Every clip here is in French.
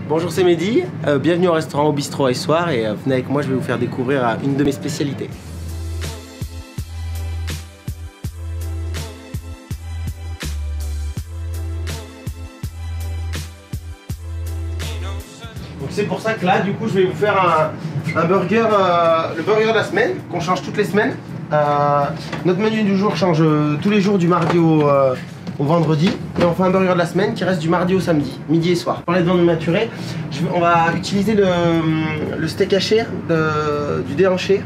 Bonjour, c'est Mehdi, bienvenue au restaurant au bistrot Soir et venez avec moi, je vais vous faire découvrir une de mes spécialités. Donc c'est pour ça que là, du coup, je vais vous faire un burger, le burger de la semaine, qu'on change toutes les semaines. Notre menu du jour change tous les jours du mardi au vendredi, et on fait un burger de la semaine qui reste du mardi au samedi, midi et soir. Pour les viandes maturées, on va utiliser le steak haché du déhanché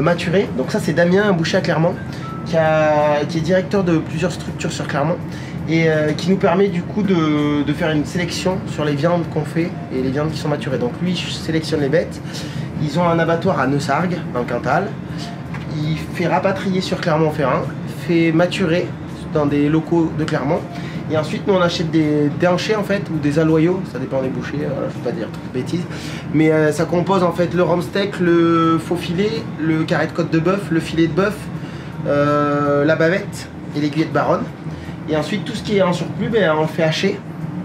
maturé. Donc ça c'est Damien, un boucher à Clermont, qui est directeur de plusieurs structures sur Clermont et qui nous permet du coup de faire une sélection sur les viandes qu'on fait et les viandes qui sont maturées. Donc lui il sélectionne les bêtes. Ils ont un abattoir à Neussargues, dans le Cantal. Il fait rapatrier sur Clermont-Ferrand, fait maturer dans des locaux de Clermont, et ensuite nous on achète des déhanchés en fait, ou des aloyaux, ça dépend des bouchers, je ne vais pas dire trop de bêtises, mais ça compose en fait le rhum steak, le faux filet, le carré de côte de bœuf, le filet de bœuf, la bavette et l'aiguille de baronne, et ensuite tout ce qui est en surplus, on le fait hacher,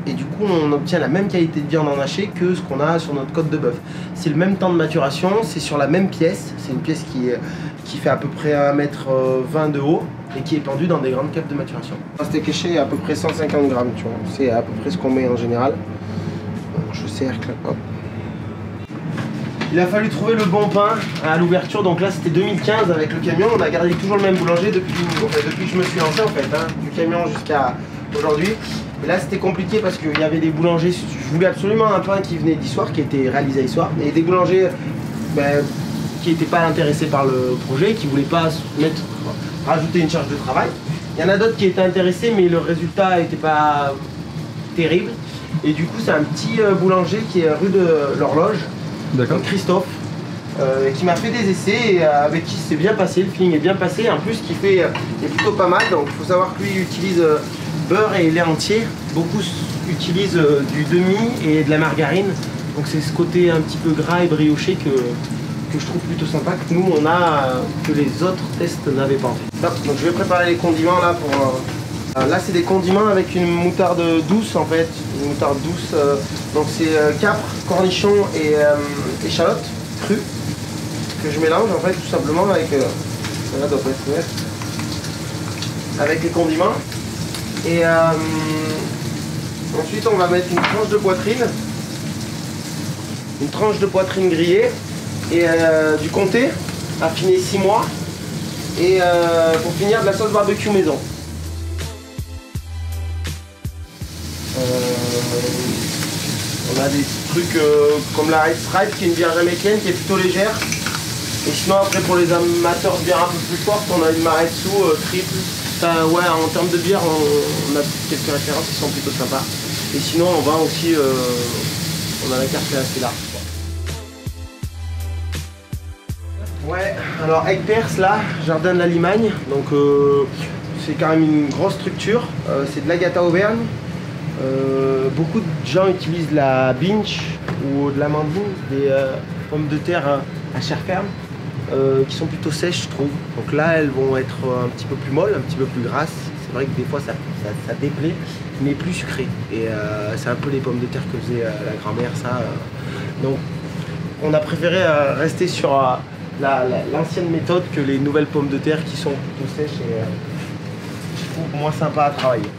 et du coup on obtient la même qualité de viande en haché que ce qu'on a sur notre côte de bœuf. C'est le même temps de maturation, c'est sur la même pièce, c'est une pièce qui fait à peu près 1,20 m de haut, et qui est pendu dans des grandes caves de maturation. Un steak haché à peu près 150 grammes, tu vois. C'est à peu près ce qu'on met en général. Donc, je cercle, hop. Il a fallu trouver le bon pain à l'ouverture, donc là c'était 2015 avec le camion. On a gardé toujours le même boulanger depuis que je me suis lancé en fait, du camion jusqu'à aujourd'hui. Et là c'était compliqué parce qu'il y avait des boulangers, je voulais absolument un pain qui venait d'Issoire, qui était réalisé à Issoire, et des boulangers qui n'étaient pas intéressés par le projet, qui ne voulaient pas rajouter une charge de travail. Il y en a d'autres qui étaient intéressés, mais le résultat n'était pas terrible. Et du coup, c'est un petit boulanger qui est rue de l'Horloge, Christophe, qui m'a fait des essais et avec qui c'est bien passé, le feeling est bien passé. En plus, ce qu'il fait est plutôt pas mal. Donc, il faut savoir que lui utilise beurre et lait entier. Beaucoup utilisent du demi et de la margarine. Donc, c'est ce côté un petit peu gras et brioché que je trouve plutôt sympa, que nous on a, que les autres tests n'avaient pas en fait. Donc je vais préparer les condiments là pour... là c'est des condiments avec une moutarde douce en fait, une moutarde douce, donc c'est capre, cornichon et échalote crue que je mélange en fait tout simplement avec, avec les condiments. Et ensuite on va mettre une tranche de poitrine grillée, et du comté affiné 6 mois, et pour finir de la sauce barbecue maison. On a des trucs comme la Red Stripe qui est une bière jamaïcaine qui est plutôt légère, et sinon après pour les amateurs de bière un peu plus forte on a une Maretsu triple. Ouais, en termes de bière on a quelques références qui sont plutôt sympas, et sinon on va aussi on a la carte assez large. Ouais, alors Egg Perse là, jardin de la Limagne, donc c'est quand même une grosse structure, c'est de l'agata auvergne. Beaucoup de gens utilisent la binge ou de l'amandine, des pommes de terre à chair ferme, qui sont plutôt sèches je trouve. Donc là elles vont être un petit peu plus molles, un petit peu plus grasses. C'est vrai que des fois ça déplaît, mais plus sucré. Et c'est un peu les pommes de terre que faisait la grand-mère ça. Donc on a préféré rester sur l'ancienne méthode que les nouvelles pommes de terre qui sont plutôt sèches et je trouve moins sympa à travailler.